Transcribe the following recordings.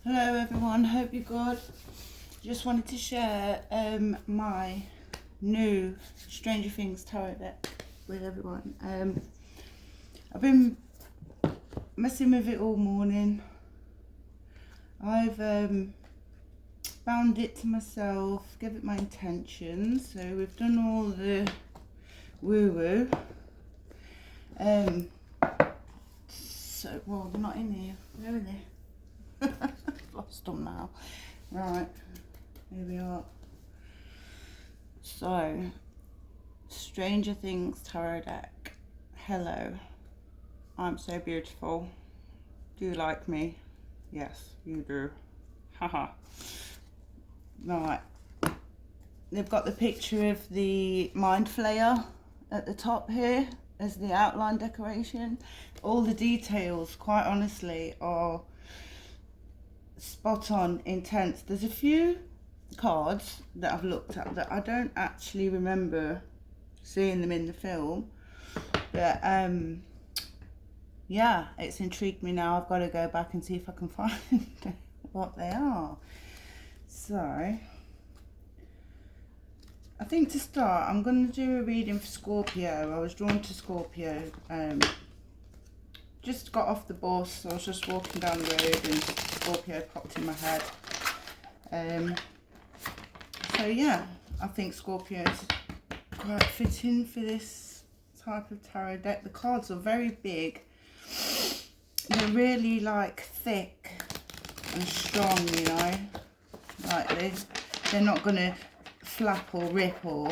Hello everyone, hope you're good. Just wanted to share my new Stranger Things tarot deck with everyone. I've been messing with it all morning. I've bound it to myself, give it my intentions. So we've done all the woo-woo. So, well, they're not in here. Where are they? Lost them now. Right, here we are. So, Stranger Things tarot deck. Hello, I'm so beautiful. Do you like me? Yes, you do. Haha. Right, they've got the picture of the mind flayer at the top here as the outline decoration. All the details, quite honestly, are spot on, intense. There's a few cards that I've looked at that I don't actually remember seeing them in the film, but yeah, it's intrigued me now. I've got to go back and see if I can find what they are. So I think to start I'm going to do a reading for Scorpio. I was drawn to Scorpio. Just got off the bus. I was just walking down the road and Scorpio popped in my head. So yeah, I think Scorpio is quite fitting for this type of tarot deck. The cards are very big. They're really like thick and strong, you know, like this. They're not going to flap or rip or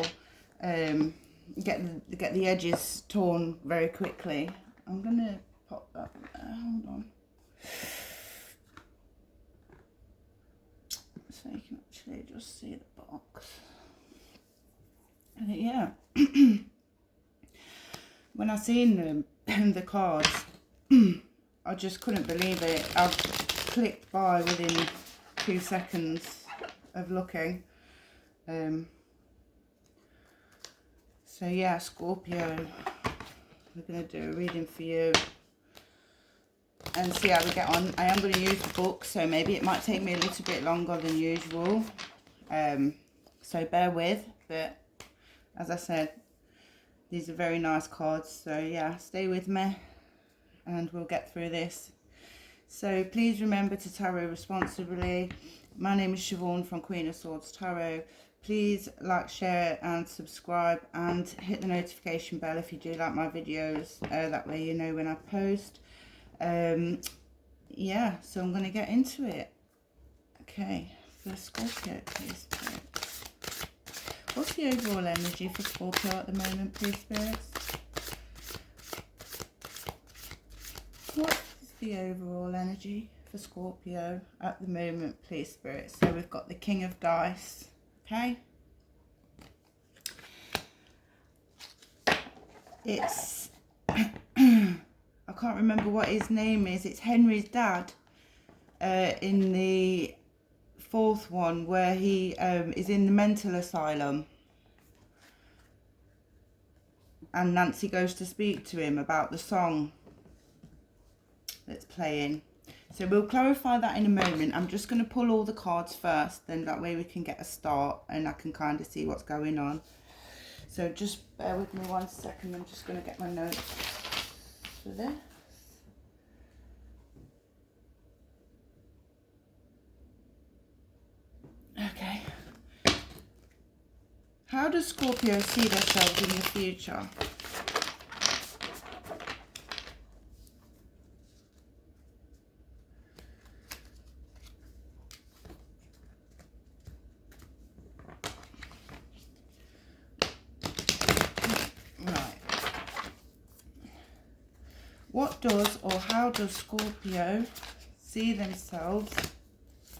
get the edges torn very quickly. I'm going to pop that there. Hold on. So you can actually just see the box. And yeah, when I seen the cards, I just couldn't believe it. I clicked by within 2 seconds of looking. So yeah, Scorpio, we're going to do a reading for you and see how we get on. I am going to use the book, so maybe it might take me a little bit longer than usual. So bear with, but as I said, these are very nice cards. So yeah, stay with me and we'll get through this. So please remember to tarot responsibly. My name is Siobhan from Queen of Swords Tarot. Please like, share and subscribe and hit the notification bell if you do like my videos. That way you know when I post. Yeah, so I'm going to get into it. Okay, for Scorpio, please, spirits. What's the overall energy for Scorpio at the moment, please, spirits? What is the overall energy for Scorpio at the moment, please, spirits? So we've got the King of Dice, okay? It's I can't remember what his name is. It's Henry's dad in the fourth one where he is in the mental asylum. And Nancy goes to speak to him about the song that's playing. So we'll clarify that in a moment. I'm just going to pull all the cards first. Then that way we can get a start and I can kind of see what's going on. So just bear with me 1 second. I'm just going to get my notes for this. Okay. How does Scorpio see themselves in the future? Right. What does or how does Scorpio see themselves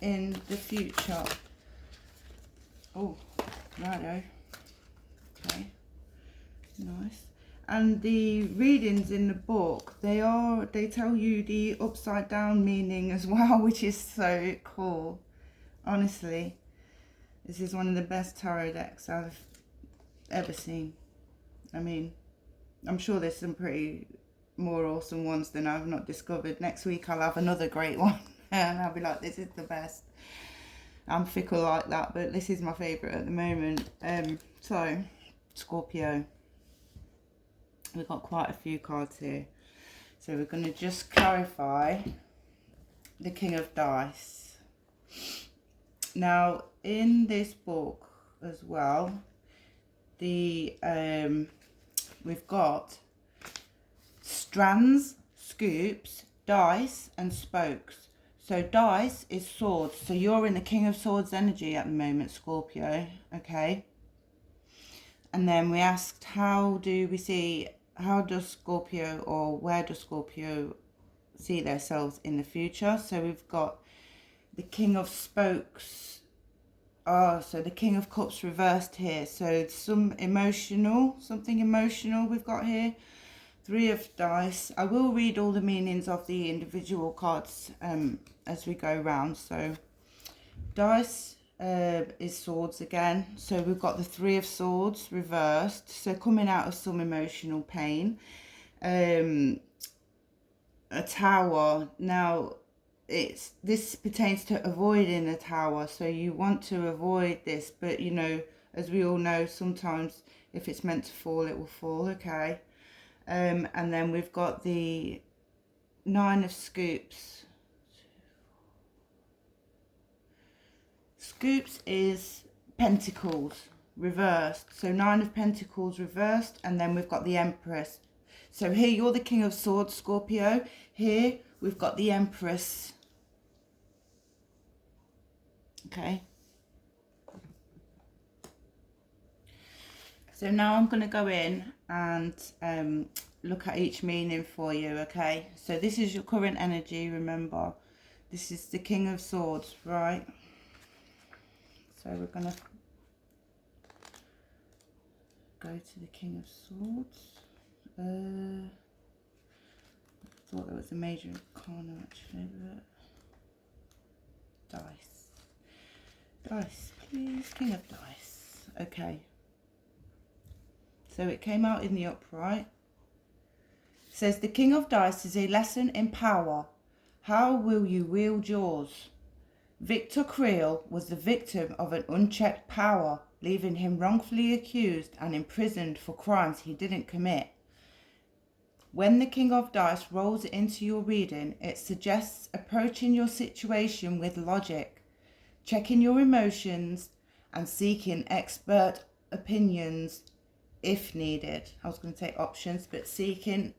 in the future? Oh, righto. Okay, nice. And the readings in the book, they tell you the upside down meaning as well, which is so cool. Honestly, this is one of the best tarot decks I've ever seen. I mean, I'm sure there's some pretty more awesome ones than I've not discovered. Next week I'll have another great one. And I'll be like, this is the best. I'm fickle like that, but this is my favourite at the moment. So, Scorpio. We've got quite a few cards here. So we're going to just clarify the King of Dice. Now, in this book as well, we've got strands, scoops, dice and spokes. So dice is swords. So you're in the King of Swords energy at the moment, Scorpio. Okay. And then we asked, how does Scorpio, or where does Scorpio see themselves in the future? So we've got the King of Spokes. Oh, so the King of Cups reversed here. So something emotional we've got here. 3 of dice. I will read all the meanings of the individual cards as we go round. So dice is swords again. So we've got the 3 of swords reversed. So coming out of some emotional pain. A tower. Now this pertains to avoiding a tower. So you want to avoid this, but you know, as we all know, sometimes if it's meant to fall, it will fall. Okay. And then we've got the 9 of scoops. Scoops is pentacles reversed. So 9 of pentacles reversed, and then we've got the Empress. So here you're the King of Swords, Scorpio. Here we've got the Empress. Okay. So now I'm going to go in and look at each meaning for you, okay? So this is your current energy, remember. This is the King of Swords, right? So we're going to go to the King of Swords. I thought there was a major arcana actually, but dice. Dice, please. King of Dice. Okay. So it came out in the upright. It says, the King of Dice is a lesson in power. How will you wield yours? Victor Creel was the victim of an unchecked power, leaving him wrongfully accused and imprisoned for crimes he didn't commit. When the King of Dice rolls into your reading, it suggests approaching your situation with logic, checking your emotions, and seeking expert opinions if needed. I was going to say options, but seeking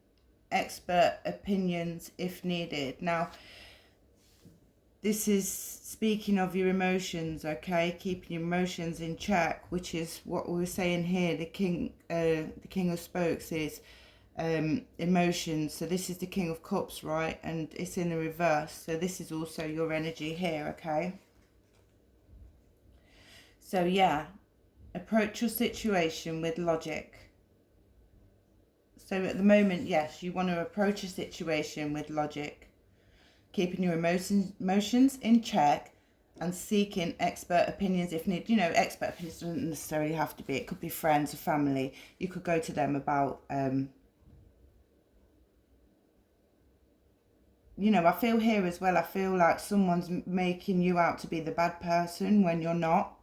expert opinions if needed. Now, this is speaking of your emotions, okay? Keeping your emotions in check, which is what we were saying here. The King of Spokes is emotions. So this is the King of Cups, right? And it's in the reverse. So this is also your energy here, okay? So yeah, approach your situation with logic. So at the moment, yes, you want to approach a situation with logic, keeping your emotions in check and seeking expert opinions if needed. You know, expert opinions doesn't necessarily have to be. It could be friends or family. You could go to them about, you know, I feel here as well, I feel like someone's making you out to be the bad person when you're not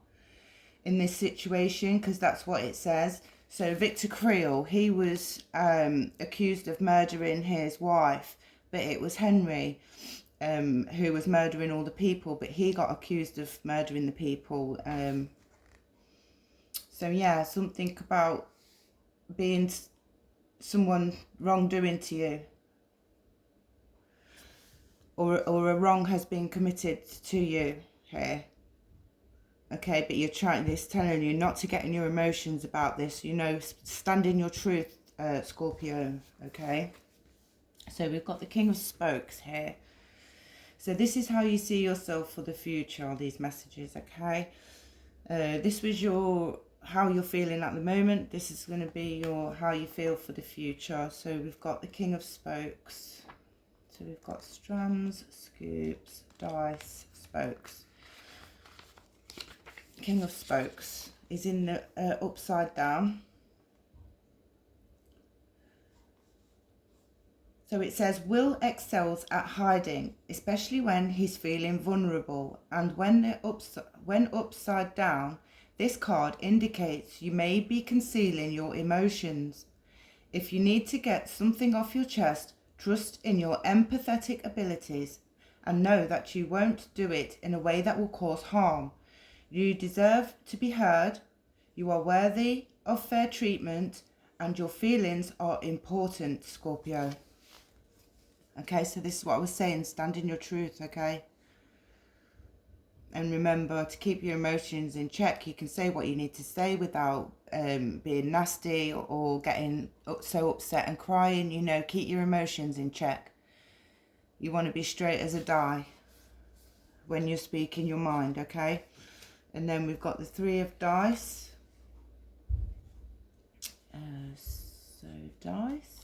in this situation, because that's what it says. So Victor Creel, he was accused of murdering his wife, but it was Henry who was murdering all the people, but he got accused of murdering the people. So yeah, something about being someone wrongdoing to you, or a wrong has been committed to you here. Okay, but it's telling you not to get in your emotions about this. You know, stand in your truth, Scorpio, okay? So we've got the King of Spokes here. So this is how you see yourself for the future, these messages, okay? This was how you're feeling at the moment. This is going to be how you feel for the future. So we've got the King of Spokes. So we've got strands, scoops, dice, spokes. King of Spokes is in the upside down. So it says, Will excels at hiding, especially when he's feeling vulnerable. And when upside down, this card indicates you may be concealing your emotions. If you need to get something off your chest, trust in your empathetic abilities and know that you won't do it in a way that will cause harm. You deserve to be heard, you are worthy of fair treatment, and your feelings are important, Scorpio. Okay, so this is what I was saying, stand in your truth, okay? And remember to keep your emotions in check. You can say what you need to say without being nasty or getting so upset and crying. You know, keep your emotions in check. You want to be straight as a die when you're speaking your mind, okay? And then we've got the 3 of dice. So dice.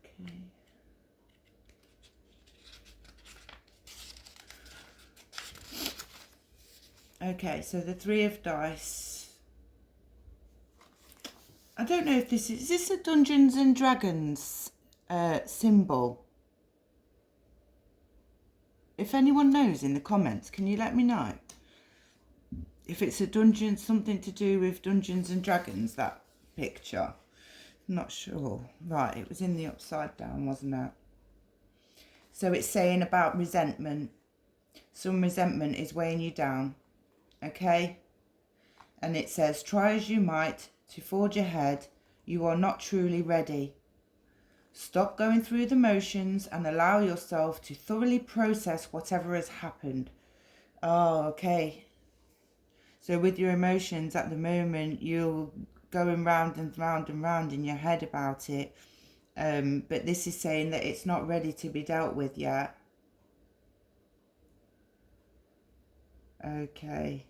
Okay. Okay, so the 3 of dice. I don't know if this is a Dungeons and Dragons symbol? If anyone knows in the comments, can you let me know? If it's a dungeon, something to do with Dungeons and Dragons, that picture. I'm not sure. Right, it was in the upside down, wasn't it? So it's saying about resentment. Some resentment is weighing you down. Okay? And it says, try as you might to forge ahead, you are not truly ready. Stop going through the motions and allow yourself to thoroughly process whatever has happened. Oh, okay. So with your emotions at the moment, you're going round and round and round in your head about it. But this is saying that it's not ready to be dealt with yet. Okay.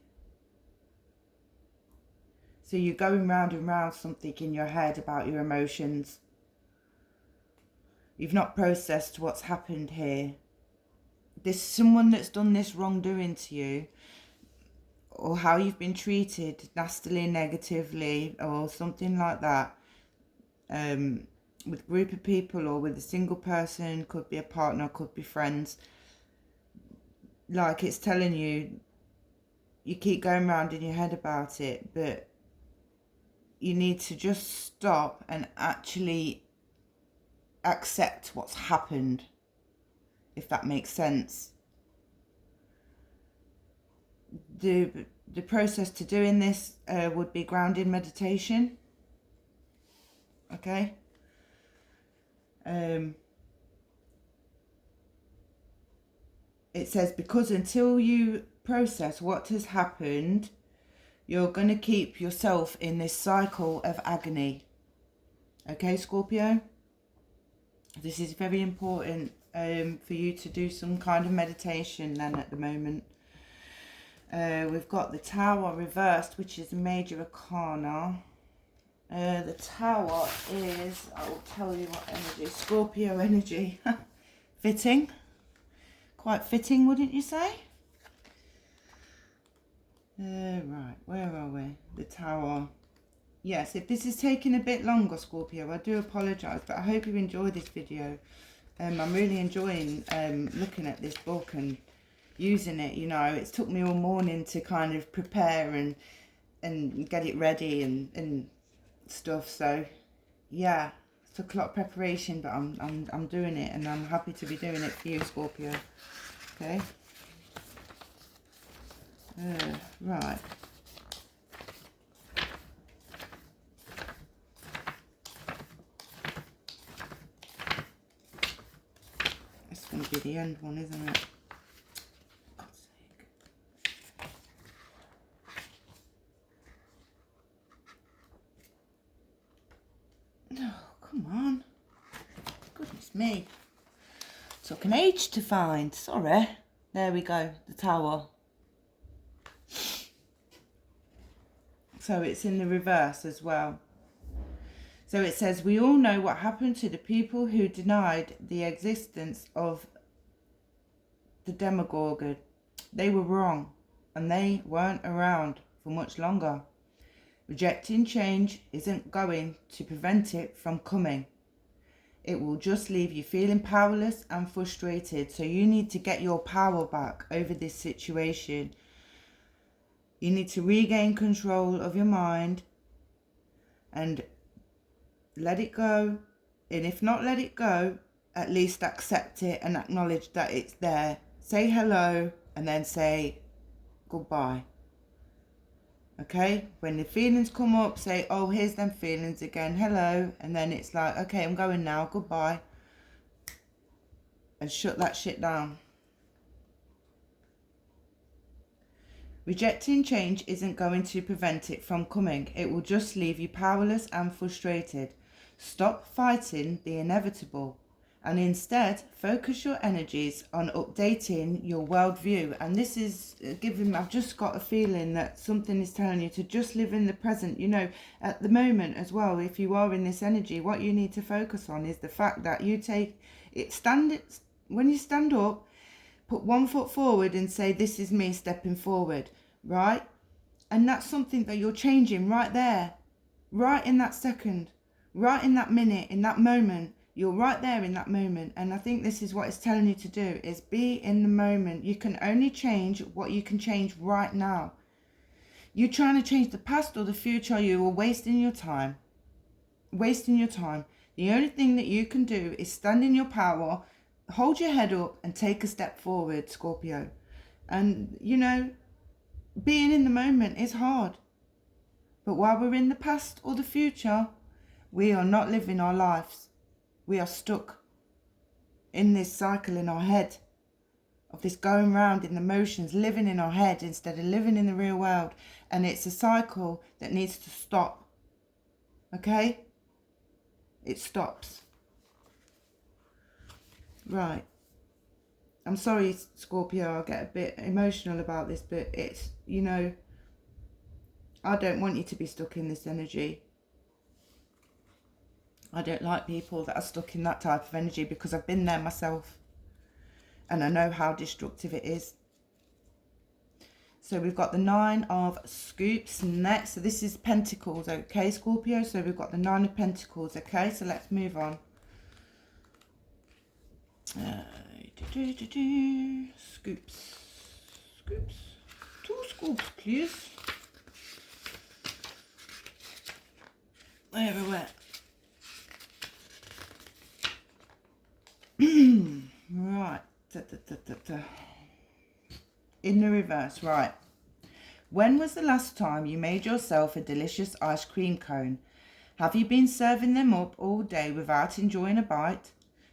So you're going round and round something in your head about your emotions. You've not processed what's happened here. There's someone that's done this wrongdoing to you, or how you've been treated nastily, negatively, or something like that. With a group of people or with a single person, could be a partner, could be friends. Like it's telling you, you keep going round in your head about it, but you need to just stop and actually accept what's happened, if that makes sense. The process to doing this would be grounding meditation. Okay. It says, because until you process what has happened, you're going to keep yourself in this cycle of agony. Okay, Scorpio? This is very important for you to do some kind of meditation then at the moment. We've got the Tower reversed, which is a major arcana. The Tower is, I will tell you what energy, Scorpio energy. Fitting. Quite fitting, wouldn't you say? Right, where are we? The Tower. Yes, if this is taking a bit longer, Scorpio, I do apologise, but I hope you enjoy this video. I'm really enjoying looking at this book and using it. You know, it's took me all morning to kind of prepare and get it ready and stuff. So, yeah, it took a lot of preparation, but I'm doing it, and I'm happy to be doing it for you, Scorpio. Okay. Right. It's going to be the end one, isn't it? For God's sake. Oh, come on. Goodness me. Took an age to find. Sorry. There we go. The Tower. So it's in the reverse as well. So it says, we all know what happened to the people who denied the existence of the demagogue. They were wrong, and they weren't around for much longer. Rejecting change isn't going to prevent it from coming. It will just leave you feeling powerless and frustrated. So you need to get your power back over this situation. You need to regain control of your mind and let it go. And if not let it go, at least accept it and acknowledge that it's there. Say hello and then say goodbye. Okay, when the feelings come up, say, oh, here's them feelings again, hello, and then it's like, okay, I'm going now, goodbye, and shut that shit down. Rejecting change isn't going to prevent it from coming. It will just leave you powerless and frustrated. Stop fighting the inevitable and instead focus your energies on updating your worldview. And this is I've just got a feeling that something is telling you to just live in the present. You know, at the moment as well, if you are in this energy, what you need to focus on is the fact that you take it, when you stand up, put one foot forward and say, this is me stepping forward, right? And that's something that you're changing right there, right in that second, right in that minute, in that moment. You're right there in that moment. And I think this is what it's telling you to do, is be in the moment. You can only change what you can change right now. You trying to change the past or the future, you are wasting your time. Wasting your time. The only thing that you can do is stand in your power, hold your head up and take a step forward, Scorpio. And, you know, being in the moment is hard. But while we're in the past or the future, we are not living our lives. We are stuck in this cycle in our head of this going round in the motions, living in our head instead of living in the real world. And it's a cycle that needs to stop. Okay? It stops. Right. I'm sorry, Scorpio, I get a bit emotional about this, but it's, you know, I don't want you to be stuck in this energy. I don't like people that are stuck in that type of energy because I've been there myself. And I know how destructive it is. So we've got the 9 of Scoops next. So this is Pentacles, okay, Scorpio? So we've got the 9 of Pentacles, okay? So let's move on. Scoops. Scoops. 2 scoops, please. Everywhere. Right. In the reverse, right. When was the last time you made yourself a delicious ice cream cone? Have you been serving them up all day without enjoying a bite?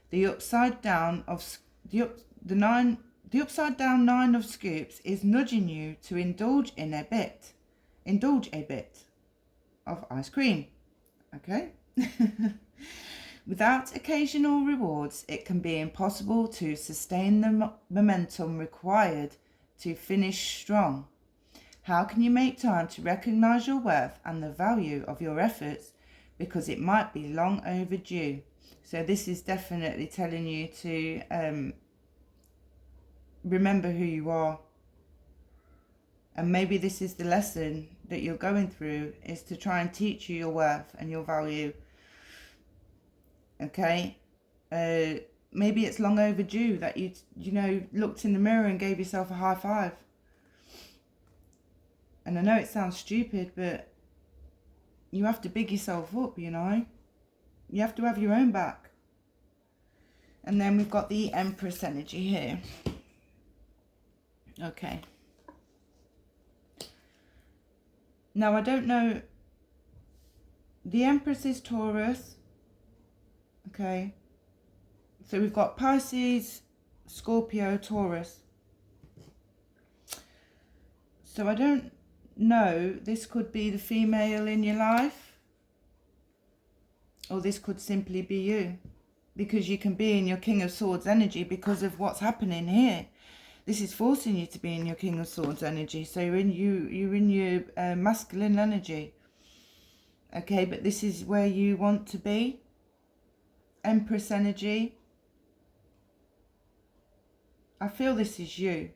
The upside down nine of scoops is nudging you to indulge a bit of ice cream. Okay? Without occasional rewards, it can be impossible to sustain the momentum required to finish strong. How can you make time to recognize your worth and the value of your efforts? Because it might be long overdue. So this is definitely telling you to remember who you are. And maybe this is the lesson that you're going through, is to try and teach you your worth and your value. Okay? Maybe it's long overdue that you looked in the mirror and gave yourself a high five. And I know it sounds stupid, but you have to big yourself up, you know. You have to have your own back. And then we've got the Empress energy here. Okay. Now, I don't know. The Empress is Taurus. Okay. So we've got Pisces, Scorpio, Taurus. So I don't know. This could be the female in your life. Or this could simply be you. Because you can be in your King of Swords energy because of what's happening here. This is forcing you to be in your King of Swords energy. So you're in your masculine energy. Okay, but this is where you want to be. Empress energy. I feel this is you,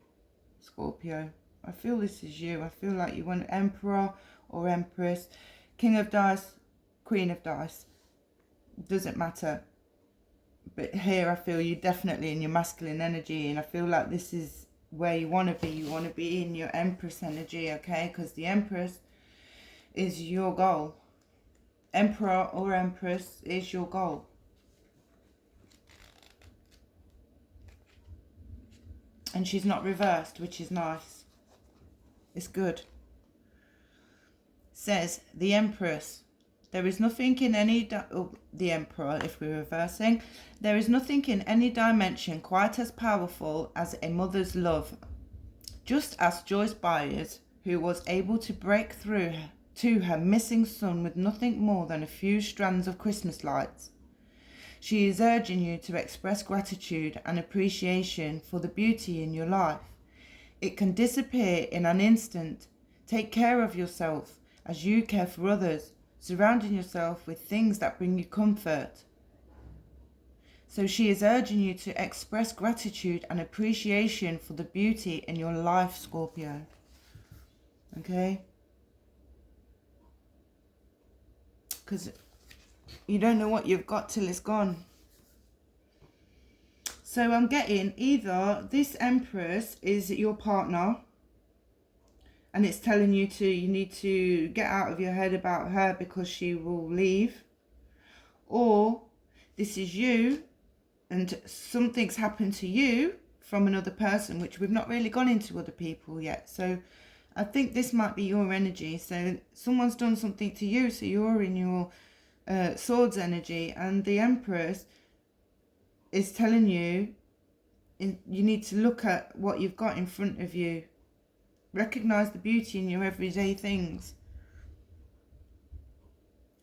Scorpio. I feel this is you. I feel like you want Emperor or Empress. King of Dice, Queen of Dice. Doesn't matter. But here I feel you're definitely in your masculine energy, and I feel like this is where you want to be. You want to be in your Empress energy, okay? Because the Empress is your goal. Emperor or Empress is your goal. And she's not reversed, which is nice. It's good. Says the Empress. There is nothing in any... the Emperor, if we're reversing. There is nothing in any dimension quite as powerful as a mother's love. Just as Joyce Byers, who was able to break through to her missing son with nothing more than a few strands of Christmas lights, she is urging you to express gratitude and appreciation for the beauty in your life. It can disappear in an instant. Take care of yourself as you care for others, surrounding yourself with things that bring you comfort. So she is urging you to express gratitude and appreciation for the beauty in your life, Scorpio. Okay? Because you don't know what you've got till it's gone. So I'm getting either this Empress is your partner, and it's telling you you need to get out of your head about her because she will leave. Or this is you, and something's happened to you from another person, which we've not really gone into other people yet. So I think this might be your energy. So someone's done something to you, so you're in your Swords energy, and the Empress is telling you you need to look at what you've got in front of you. Recognize the beauty in your everyday things.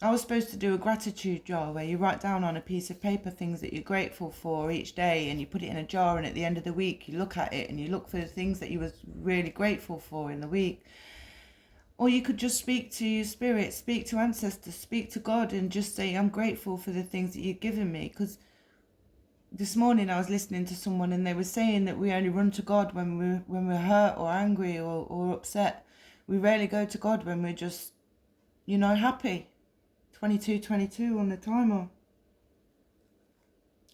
I was supposed to do a gratitude jar where you write down on a piece of paper things that you're grateful for each day, and you put it in a jar, and at the end of the week you look at it and you look for the things that you was really grateful for in the week. Or you could just speak to your spirit, speak to ancestors, speak to God, and just say, I'm grateful for the things that you've given me. Because this morning I was listening to someone, and they were saying that we only run to God when we're hurt or angry or upset. We rarely go to God when we're just, happy. 22:22 on the timer.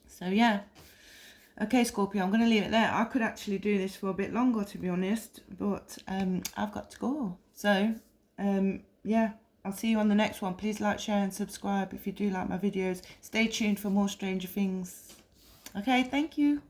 So yeah. Okay, Scorpio, I'm going to leave it there. I could actually do this for a bit longer, to be honest, but I've got to go. So, yeah, I'll see you on the next one. Please like, share and subscribe if you do like my videos. Stay tuned for more Stranger Things. Okay, thank you.